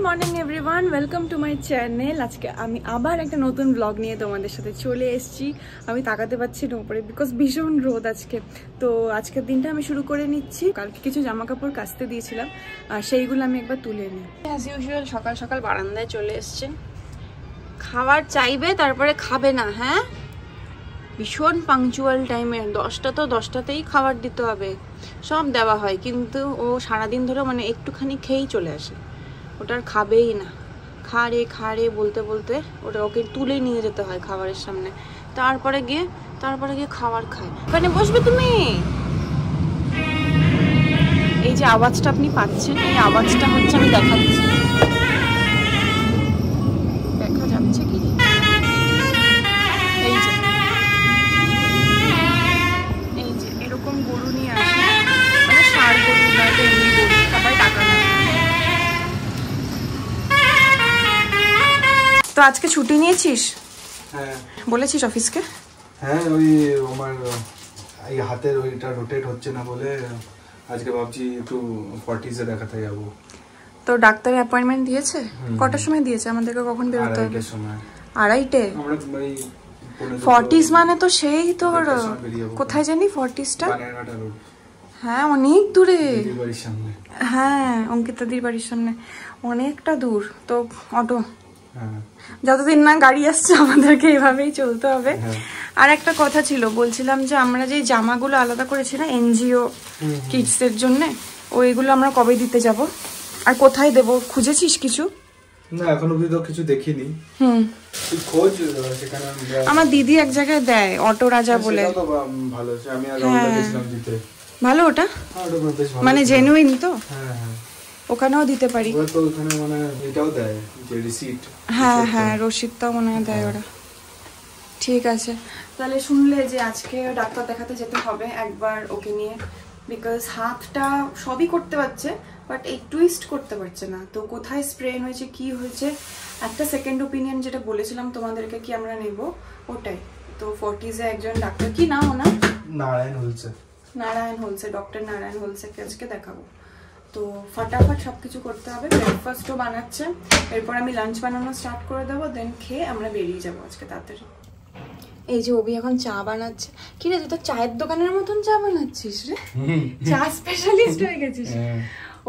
Morning everyone, welcome to my channel. আজকে আমি আবার একটা নতুন ব্লগ নিয়ে তোমাদের সাথে চলে এসেছি। আমি তাকাতে পারছি না উপরে বিকজ ভীষণ রোদ আজকে। তো আজকের দিনটা আমি শুরু করে নিচ্ছি। কালকে কিছু জামা কাপড় কাচতে দিয়েছিলাম আর সেইগুলো আমি একবার তুলে নিই। অ্যাজ ইউজুয়াল সকাল সকাল বারান্দায় চলে এসছে। খাবার চাইবে তারপরে খাবে না, হ্যাঁ ভীষণ পাংচুয়াল টাইমে 10টা তো 10টাতেই খাবার দিতে হবে, সব দেওয়া হয়, কিন্তু ও সারাদিন ধরে মানে একটুখানি খেয়েই চলে আসে, ওটা আর খাবেই না। খা রে বলতে বলতে ওকে তুলে নিয়ে যেতে হয় খাবারের সামনে, তারপরে গিয়ে খাবার খায়। ওখানে বসবে তুমি। এই যে আওয়াজটা আপনি পাচ্ছেন, এই আওয়াজটা হচ্ছে আমি দেখাচ্ছি, দেখা যাচ্ছে কি এই যে এরকম গরু নিয়ে আসে, মানে ষাঁড় গরু না, এমনি গরু, সবাই টাকা নেয়। তো আজকে ছুটি নিয়েছিস? হ্যাঁ বলেছিস অফিসকে? হ্যাঁ, ওই আমার এই হাতের ওইটা রোটেট হচ্ছে না বলে আজকে ভাবছি একটু ফর্টিসে দেখাতে যাবো। তো ডাক্তারের অ্যাপয়েন্টমেন্ট দিয়েছে? কটার সময় দিয়েছে? আমাদেরকে কখন বেরোতে হবে? 2:30-টে? আমরা ওই ফর্টিস মানে তো সেই তোর কোথায় জানি ফর্টিসটা? হ্যাঁ অনেক দূরে। হ্যাঁ অঙ্কিতাদির বাড়ির সামনে, অনেকটা দূর। তো অটো, যতদিন না গাড়ি আসছে আমাদেরকে এভাবেই চলতে হবে। আর একটা কথা ছিল, বলছিলাম যে আমরা যে জামাগুলো আলাদা করেছি না এনজিও কিডসের জন্য, ওইগুলো আমরা কবে দিতে যাব আর কোথায় দেব? খুঁজেছিস কিছু? না এখন অবধি তো কিছু দেখিনি। তুই খোঁজ, সেখানে আমার দিদি এক জায়গায় দেয়, অটো রাজা বলে। সেটা তো ভালো, আমি আর আমরা গেছিলাম দিতে। ভালো ওটা? হ্যাঁ ওটা বেশ ভালো, মানে জেনুইন তো? হ্যাঁ হ্যাঁ, ওখানেও দিতে পারি। ওরা তো ওখানে মানে এটাও দেয় যে রিসিট। হ্যাঁ হ্যাঁ, রসিদটাও মনে হয় দেয় ওরা। ঠিক আছে, তাহলে শুনলে যে আজকে ডাক্তার দেখাতে যেতে হবে একবার ওকে নিয়ে, বিকজ হাতটা সবই করতে পারছে বাট এই টুইস্ট করতে পারছে না। তো কোথায় স্প্রেন হয়েছে, কি হয়েছে, একটা সেকেন্ড ওপিনিয়ন যেটা বলেছিলাম তোমাদেরকে কি আমরা নেব, ওটাই। তো ফর্টিজে একজন ডাক্তার, কি নাম ওনার? নারায়ণ হোলসে, ডক্টর নারায়ণ হোলসেকে আজকে দেখাবো। তো ফটাফট সবকিছু করতে হবে। ব্রেকফাস্টও বানাচ্ছে, এরপর আমি লাঞ্চ বানানো স্টার্ট করে দেবো, দেন খেয়ে আমরা বেরিয়ে যাবো আজকে তাড়াতাড়ি। এই যে অভি এখন চা বানাচ্ছে। কি রে, তুই তো চায়ের দোকানের মতন চা বানাচ্ছিস রে, চা স্পেশালিস্ট হয়ে গেছিস।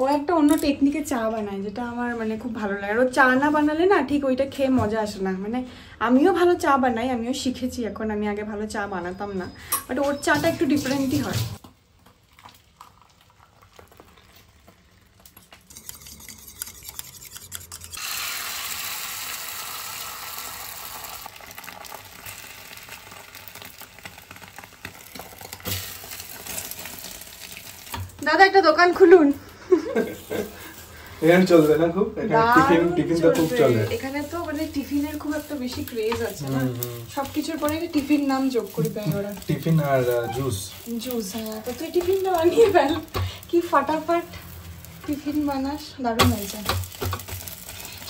ও একটা অন্য টেকনিকে চা বানায়, যেটা আমার মানে খুব ভালো লাগে। আর ও চা না বানালে না ঠিক ওইটা খেয়ে মজা আসে না। মানে আমিও ভালো চা বানাই, আমিও শিখেছি এখন, আমি আগে ভালো চা বানাতাম না, বাট ওর চাটা একটু ডিফারেন্টই হয়। দাদা একটা দোকান খুলুন। এখানে চলবে না খুব, টিফিন তো খুব চলে এখানে। তো মানে টিফিনের খুব একটা বেশি ক্রেজ আছে না, সবকিছুর পরে টিফিন নাম যোগ করে দেয় ওরা। টিফিন আর জুস। হ্যাঁ, তো তুই টিফিনটা বানিয়ে ফেল, কি ফাটাফাট টিফিন বানাস, দারুণ হয়েছে।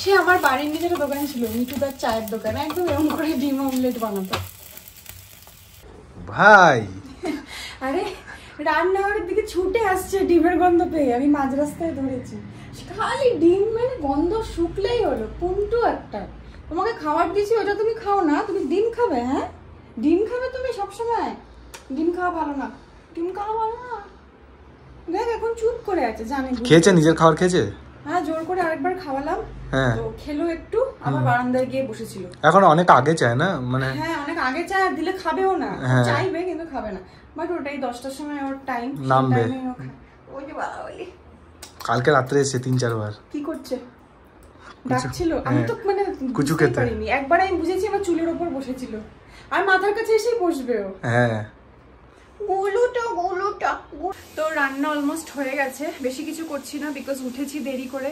সে আমার বাড়ির নিচে একটা দোকান ছিল, মিঠুদার চায়ের দোকান, একদম এরকম করে ডিম অমলেট বানাতো ভাই। আরে রান্নাঘরের দিকে ছুটে আসছে ডিমের গন্ধ পেয়ে, আমি মাঝ রাস্তায় ধরেছি, খালি ডিম, মানে গন্ধ শুকলেই হলো। পুন্টু একটা, তোমাকে খাবার দিয়েছি ওটা তুমি খাও না, তুমি ডিম খাবে? হ্যাঁ ডিম খাবে তুমি সবসময়? ডিম খাওয়া ভালো না, ডিম খাওয়া ভালো না। দেখ এখন চুপ করে আছে, জানি খেয়েছে, নিজের খাবার খেয়েছে। হ্যাঁ জোর করে আরেকবার খাওয়ালাম, তো খেলো একটু, আবার বারান্দায় গিয়ে বসেছিল। এখন অনেক আগে চায় না, মানে হ্যাঁ অনেক আগে চায়, দিলে খাবেও না, চাইবে কিন্তু খাবে না। বাট ওটাই 10টার সময় ওর টাইম, নামবে। ওই যে বাবা বলি কালকে রাত্রে এসে 3-4 বার কি করছে, ডাকছিল। আমি তো মানে কুচু খেতে পারিনি, একবার আমি বুঝেছি আমার চুলের উপর বসেছিল, আর মাথার কাছে এসেই বসবে ও। হ্যাঁ গোলুটা। তো রান্না অলমোস্ট হয়ে গেছে, বেশি কিছু করছি না বিকজ উঠেছি দেরি করে।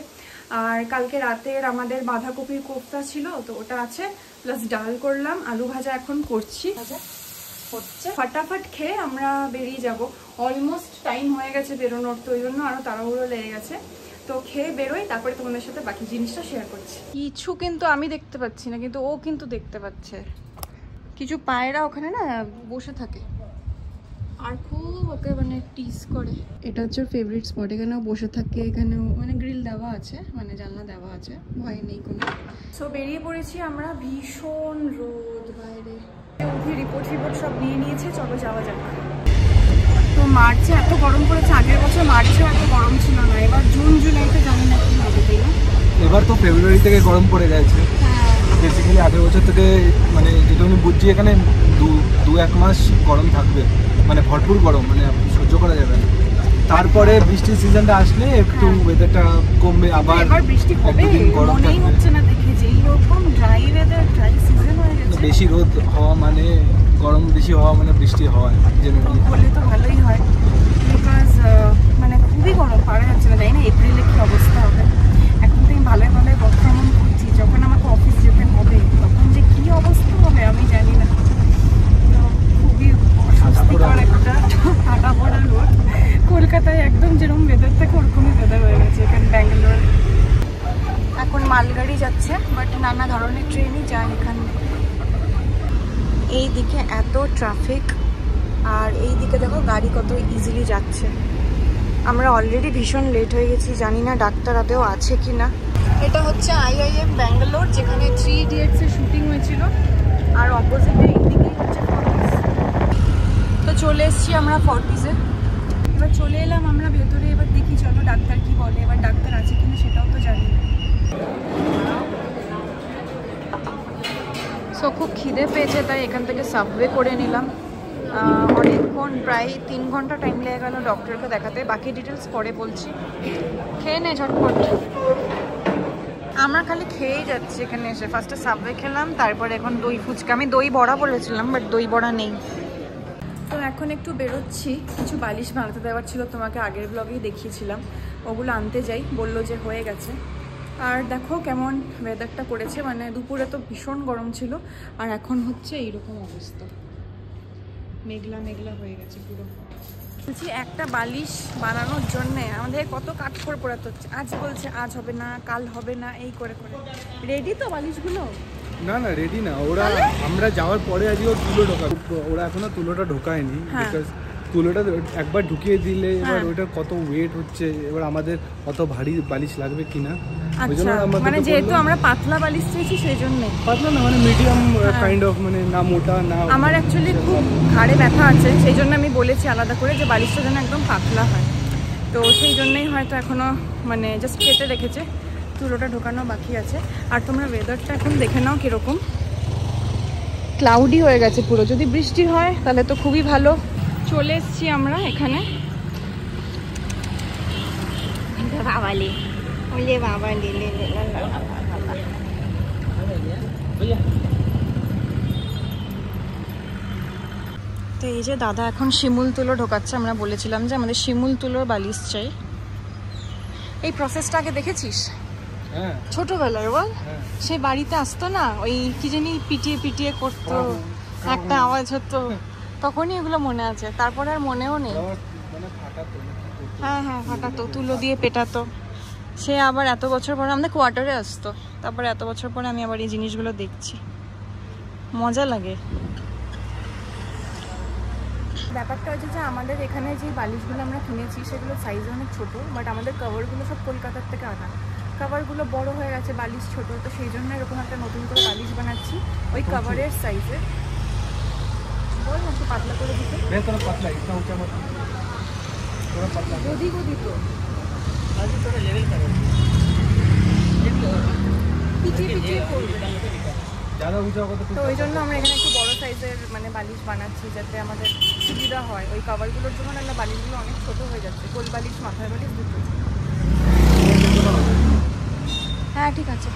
আর কালকে রাতের আমাদের বাঁধাকপির কোফতা ছিল, তো ওটা আছে, প্লাস ডাল করলাম, আলু ভাজা এখন করছি, হচ্ছে। ফটাফট খেয়ে আমরা বেরিয়ে যাব, অলমোস্ট টাইম হয়ে গেছে বেরোনোর, তো ওই জন্য আরো তাড়াহুড়ো লেগে গেছে। তো খেয়ে বেরোই, তারপরে তোমাদের সাথে বাকি জিনিসটা শেয়ার করছি। কিছু কিন্তু আমি দেখতে পাচ্ছি না, কিন্তু ও কিন্তু দেখতে পাচ্ছে। কিছু পায়রা ওখানে না বসে থাকে, আর খুব ওকে মানে টিস করে। এটা হচ্ছে ওর ফেভারিট স্পট, এখানেও বসে থাকে, এখানেও মানে গ্রিল দেওয়া আছে, মানে জানলা দেওয়া আছে, ভয় নেই কোনো। সো বেরিয়ে পড়েছি আমরা, ভীষণ রোদ বাইরে, রিপোর্ট সব নিয়ে নিয়েছে, চলো যাওয়া যাক। তো মার্চে এত গরম পড়েছে, আগের বছর মার্চেও এত গরম ছিল না, এবার জুন জুলাইতে জানি না কি হবে, তাই না? এবার তো ফেব্রুয়ারি থেকে গরম পড়ে গেছে। বেসিক্যালি আগের বছর থেকে মানে যেটা আমি বুঝছি এখানে দু এক মাস গরম থাকবে, মানে ভরপুর গরম, মানে সহ্য করা যাবে না। তারপরে বৃষ্টির সিজনটা আসলে একটু ওয়েদারটা কমবে, আবার বৃষ্টি হবে মনেই হচ্ছে না দেখে, যেই রকম ড্রাই ওয়েদার, ড্রাই সিজন হয়ে গেছে। বেশি রোদ হওয়া মানে গরম, বেশি হওয়া মানে বৃষ্টি হওয়া, জেনারেলি হলে তো ভালোই হয়, বিকজ মানে খুবই গরম, পারা যাচ্ছে না। জানি না এপ্রিলে কি অবস্থা হবে। এখন তো আমি ভালোই ভালোই ভ্রমণ করছি, যখন আমাকে অফিস যেতে হবে তখন যে কি অবস্থা হবে আমি জানি না। তো খুবই অস্বস্তিকর একটা ঠান্ডা পড়া রোদ। কলকাতায় একদম যেরকম ওয়েদার থাকে ওরকমই ওয়েদার হয়ে গেছে এখানে ব্যাঙ্গালোর। এখন মালগাড়ি যাচ্ছে, বাট নানা ধরনের ট্রেনই যায় এখানে। এই দিকে এত ট্রাফিক, আর এই দিকে দেখো গাড়ি কত ইজিলি যাচ্ছে। আমরা অলরেডি ভীষণ লেট হয়ে গেছি, জানি না ডাক্তার আদেও আছে কি না। এটা হচ্ছে IIM ব্যাঙ্গালোর, যেখানে 3 Idiots এর শুটিং হয়েছিল, আর অপোজিটে এই দিকেই হচ্ছে ফর্টিস। তো চলে এসেছি আমরা ফর্টিসে, এবার চলে এলাম আমরা ভেতরে। এবার দেখি চলো ডাক্তার কি বলে, এবার ডাক্তার আছে কিনা সেটাও তো জানি না। সো খুব খিদে পেয়েছে, তাই এখান থেকে সাবওয়ে করে নিলাম। অনেকক্ষণ, প্রায় 3 ঘন্টা টাইম লেগে গেল ডক্টরকে দেখাতে, বাকি ডিটেলস পরে বলছি। খেয়ে নে ঝটপট। আমরা খালি খেয়েই যাচ্ছি এখানে এসে। ফার্স্টে সাবওয়ে খেলাম, তারপরে এখন দই ফুচকা। আমি দই বড়া বলেছিলাম, বাট দই বড়া নেই। তো এখন একটু বেরোচ্ছি, কিছু বালিশ বানাতে দেওয়ার ছিল, তোমাকে আগের ব্লগেই দেখিয়েছিলাম, ওগুলো আনতে যাই, বললো যে হয়ে গেছে। আর দেখো কেমন ওয়েদারটা করেছে, মানে দুপুরে তো ভীষণ গরম ছিল, আর এখন হচ্ছে এইরকম অবস্থা, মেঘলা মেঘলা হয়ে গেছে পুরো। বলছি একটা বালিশ বানানোর জন্যে আমাদের কত কাঠখড় পোড়াতে হচ্ছে। আজ বলছে আজ হবে না, কাল হবে না, এই করে করে। রেডি তো বালিশগুলো? না না রেডি না, ওরা আমরা যাওয়ার পরে আজকে তুলো ঢোকা, ওরা এখনো তুলোটা ঢোকায়নি, বিকজ তুলোটা একবার ঢুকিয়ে দিলে এবার ওটা কত ওয়েট হচ্ছে, এবার আমাদের অত ভারী বালিশ লাগবে কিনা। আচ্ছা, মানে যেহেতু আমরা পাতলা বালিশ চেয়েছি সেই জন্য। পাতলা না, মানে মিডিয়াম কাইন্ড অফ, মানে না মোটা না। আমার অ্যাকচুয়ালি খুব ঘাড়ে ব্যথা আছে, সেই জন্য আমি বলেছি আলাদা করে যে বালিশটা যেন একদম পাতলা হয়। তো সেই জন্যই হয়তো এখনো মানে জাস্ট কেটে রেখেছে, তুলোটা ঢোকানো বাকি আছে। আর তোমরা ওয়েদারটা এখন দেখে নাও কিরকম, ক্লাউডি হয়ে গেছে পুরো। যদি বৃষ্টি হয় তাহলে তো খুবই ভালো। চলে এসছি আমরা এখানে। বাবালি ওলে বাবালি লে লে লা লা লা লা। তো এই যে দাদা এখন শিমুল তুলো ঢোকাচ্ছে। আমরা বলেছিলাম যে আমাদের শিমুল তুলোর বালিশ চাই। এই প্রসেসটা আগে দেখেছিস? ছোটবেলার বল, সে বাড়িতে আসতো না, ওই কি জানি পিটিয়ে পিটিয়ে করতো, একটা আওয়াজ হতো, তখনই এগুলো মনে আছে, তারপরে আর মনেও নেই। হ্যাঁ হ্যাঁ ফাটাতো, তুলো দিয়ে পেটাতো। সে আবার এত বছর পরে আমাদের কোয়ার্টারে আসতো, তারপরে এত বছর পরে আমি আবার এই জিনিসগুলো দেখছি, মজা লাগে। ব্যাপারটা হচ্ছে যে আমাদের এখানে যে বালিশগুলো আমরা কিনেছি সেগুলো সাইজ অনেক ছোটো, বাট আমাদের কভারগুলো সব কলকাতার থেকে আনা। কভারগুলো বড় হয়ে গেছে, বালিশ ছোট, তো সেই জন্য এরকম একটা নতুন করে বালিশ বানাচ্ছি ওই কভারের সাইজে। বল একটু পাতলা করে দিতে। গদি গদি তো পিছিয়ে পিছিয়ে করবে। তো ওই জন্য আমরা এখানে একটু বড় সাইজের মানে বালিশ বানাচ্ছি, যাতে আমাদের সুবিধা হয়। ওই কভারগুলোর জন্য না বালিশগুলো অনেক ছোট হয়ে যাচ্ছে, কোল বালিশ মাথার বালিশ দুটো। হ্যাঁ ঠিক আছে।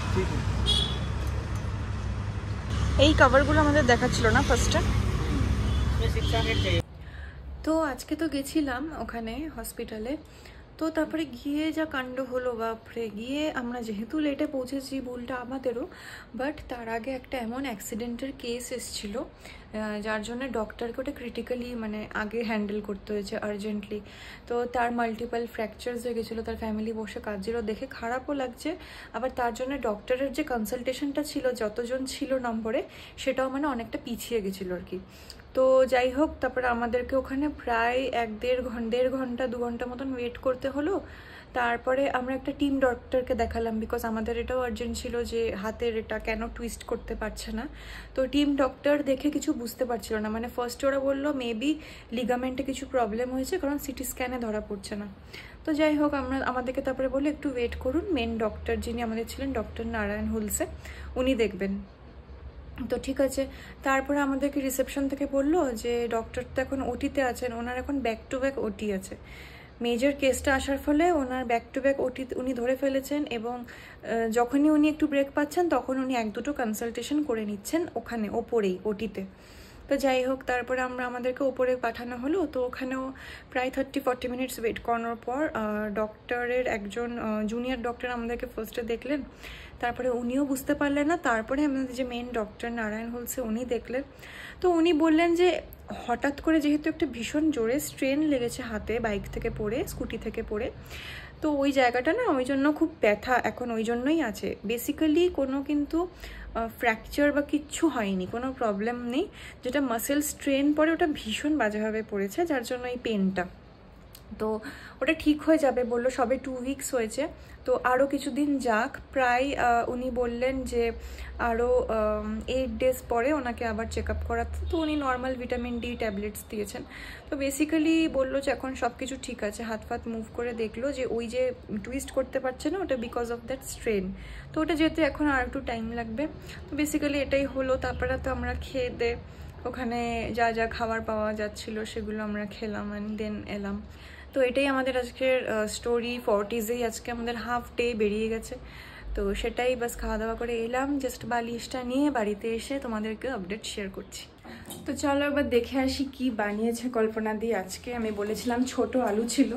এই কভারগুলো আমাদের দেখাচ্ছিল না ফার্স্টে। তো আজকে তো গেছিলাম ওখানে হসপিটালে, তো তারপরে গিয়ে যা কাণ্ড হলো বাপরে। গিয়ে আমরা যেহেতু লেটে পৌঁছেছি, ভুলটা আমাদেরও, বাট তার আগে একটা এমন অ্যাক্সিডেন্টের কেস এসেছিল যার জন্য ডক্টরকে ওটা ক্রিটিক্যালি মানে আগে হ্যান্ডেল করতে হয়েছে আর্জেন্টলি। তো তার মাল্টিপল ফ্র্যাকচার্স হয়ে গেছিলো, তার ফ্যামিলি বসে কাঁদছিল, দেখে খারাপও লাগছে। আবার তার জন্য ডক্টরের যে কনসালটেশনটা ছিল, যতজন ছিল নম্বরে, সেটাও মানে অনেকটা পিছিয়ে গেছিলো আর কি। তো যাই হোক, তারপরে আমাদেরকে ওখানে প্রায় 1-1.5 ঘন্টা 2 ঘন্টা মতন ওয়েট করতে হলো। তারপরে আমরা একটা টিম ডক্টরকে দেখালাম, বিকজ আমাদের এটাও আর্জেন্ট ছিল যে হাতের এটা কেন টুইস্ট করতে পারছে না। তো টিম ডক্টর দেখে কিছু বুঝতে পারছিল না, মানে ফার্স্টে ওরা বললো মেবি লিগামেন্টে কিছু প্রবলেম হয়েছে, কারণ সিটি স্ক্যানে ধরা পড়ছে না। তো যাই হোক, আমাদেরকে তারপরে বললো একটু ওয়েট করুন, মেন ডক্টর যিনি আমাদের ছিলেন ডক্টর নারায়ণ হুলসে, উনি দেখবেন। তো ঠিক আছে, তারপরে আমাদেরকে রিসেপশন থেকে বললো যে ডক্টর তো এখন ওটিতে আছেন, ওনার এখন ব্যাক টু ব্যাক ওটি আছে। মেজর কেসটা আসার ফলে ওনার ব্যাক টু ব্যাক ওটি উনি ধরে ফেলেছেন, এবং যখনই উনি একটু ব্রেক পাচ্ছেন তখন উনি 1-2 কনসালটেশন করে নিচ্ছেন ওখানে ওপরেই ওটিতে। তো যাই হোক, তারপরে আমাদেরকে ওপরে পাঠানো হলো। তো ওখানেও প্রায় 30-40 মিনিটস ওয়েট করানোর পর ডক্টরের একজন জুনিয়র ডক্টর আমাদেরকে ফার্স্টে দেখলেন, তারপরে উনিও বুঝতে পারলেন না, তারপরে আমাদের যে মেন ডক্টর নারায়ণ হোলসে উনি দেখলেন। তো উনি বললেন যে হঠাৎ করে যেহেতু একটা ভীষণ জোরে স্ট্রেন লেগেছে হাতে, বাইক থেকে পড়ে, স্কুটি থেকে পড়ে, তো ওই জায়গাটা না ওই জন্য খুব ব্যথা এখন ওই জন্যই আছে। বেসিক্যালি কোনো কিন্তু ফ্র্যাকচার বা কিচ্ছু হয়নি, কোনো প্রবলেম নেই। যেটা মাসেল স্ট্রেন পরে ওটা ভীষণ বাজেভাবে পড়েছে, যার জন্য এই পেনটা। তো ওটা ঠিক হয়ে যাবে বললো, সবে 2 উইকস হয়েছে, তো আরও কিছুদিন যাক। প্রায় উনি বললেন যে আরও 8 ডেজ পরে ওনাকে আবার চেক আপ করাতে। তো উনি নর্মাল ভিটামিন ডি ট্যাবলেটস দিয়েছেন। তো বেসিক্যালি বললো যে এখন সব কিছু ঠিক আছে। হাত ফাত মুভ করে দেখলো যে ওই যে টুইস্ট করতে পারছে না, ওটা বিকজ অফ দ্যাট স্ট্রেন। তো ওটা যেতে এখন আর একটু টাইম লাগবে। তো বেসিক্যালি এটাই হলো। তারপরে তো আমরা খেয়ে দে ওখানে যা যা খাবার পাওয়া যাচ্ছিল সেগুলো আমরা খেলাম, অ্যান্ড দেন এলাম। তো এটাই আমাদের আজকের স্টোরি। 40s-এই আজকে আমাদের হাফ ডে বেরিয়ে গেছে। তো সেটাই বাস, খাওয়া দাওয়া করে এলাম, জাস্ট বালিশটা নিয়ে বাড়িতে এসে তোমাদেরকে আপডেট শেয়ার করছি। তো চলো এবার দেখে আসি কি বানিয়েছে কল্পনা দি আজকে। আমি বলেছিলাম ছোট আলু ছিল,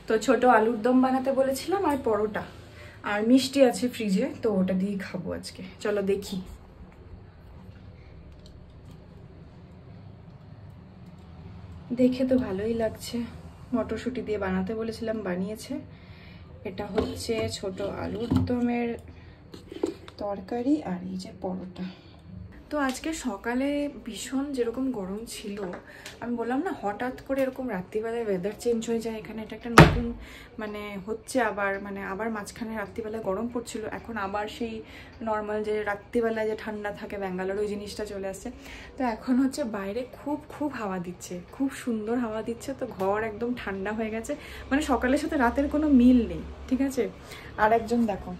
তো ছোট আলুর দম বানাতে বলেছিলাম, আর পরোটা, আর মিষ্টি আছে ফ্রিজে, তো ওটা দিয়ে খাবো আজকে। চলো দেখি। দেখে তো ভালোই লাগছে। মটরশুঁটি দিয়ে বানাতে বলেছিলাম, বানিয়েছে। এটা হচ্ছে ছোট আলুর দমের তরকারি, আর এই যে পরোটা। তো আজকে সকালে ভীষণ যেরকম গরম ছিল, আমি বললাম না হঠাৎ করে এরকম রাত্রিবেলায় ওয়েদার চেঞ্জ হয়ে যায়। এখানে এটা একটা নতুন মানে হচ্ছে আবার, মানে আবার মাঝখানে রাত্রিবেলায় গরম পড়ছিল, এখন আবার সেই নর্মাল যে রাত্রিবেলায় যে ঠান্ডা থাকে ব্যাঙ্গালোর, ওই জিনিসটা চলে আসছে। তো এখন হচ্ছে বাইরে খুব খুব হাওয়া দিচ্ছে, খুব সুন্দর হাওয়া দিচ্ছে। তো ঘর একদম ঠান্ডা হয়ে গেছে, মানে সকালের সাথে রাতের কোনো মিল নেই, ঠিক আছে। আর একজন দেখো,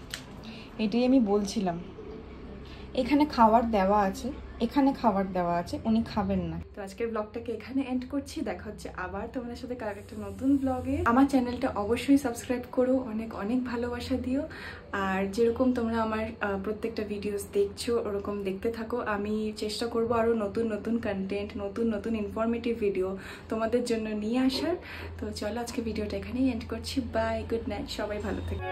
এটাই আমি বলছিলাম, এখানে খাবার দেওয়া আছে, এখানে খাবার দেওয়া আছে, উনি খাবেন না। তো আজকের ব্লগটাকে এখানে এন্ড করছি। দেখা হচ্ছে আবার তোমাদের সাথে কার একটা নতুন ব্লগে। আমার চ্যানেলটা অবশ্যই সাবস্ক্রাইব করো, অনেক অনেক ভালোবাসা দিও। আর যেরকম তোমরা আমার প্রত্যেকটা ভিডিওস দেখছো ওরকম দেখতে থাকো। আমি চেষ্টা করব আরও নতুন নতুন কন্টেন্ট, নতুন নতুন ইনফরমেটিভ ভিডিও তোমাদের জন্য নিয়ে আসার। তো চলো আজকে ভিডিওটা এখানেই এন্ড করছি। বাই, গুড নাইট, সবাই ভালো থেকো।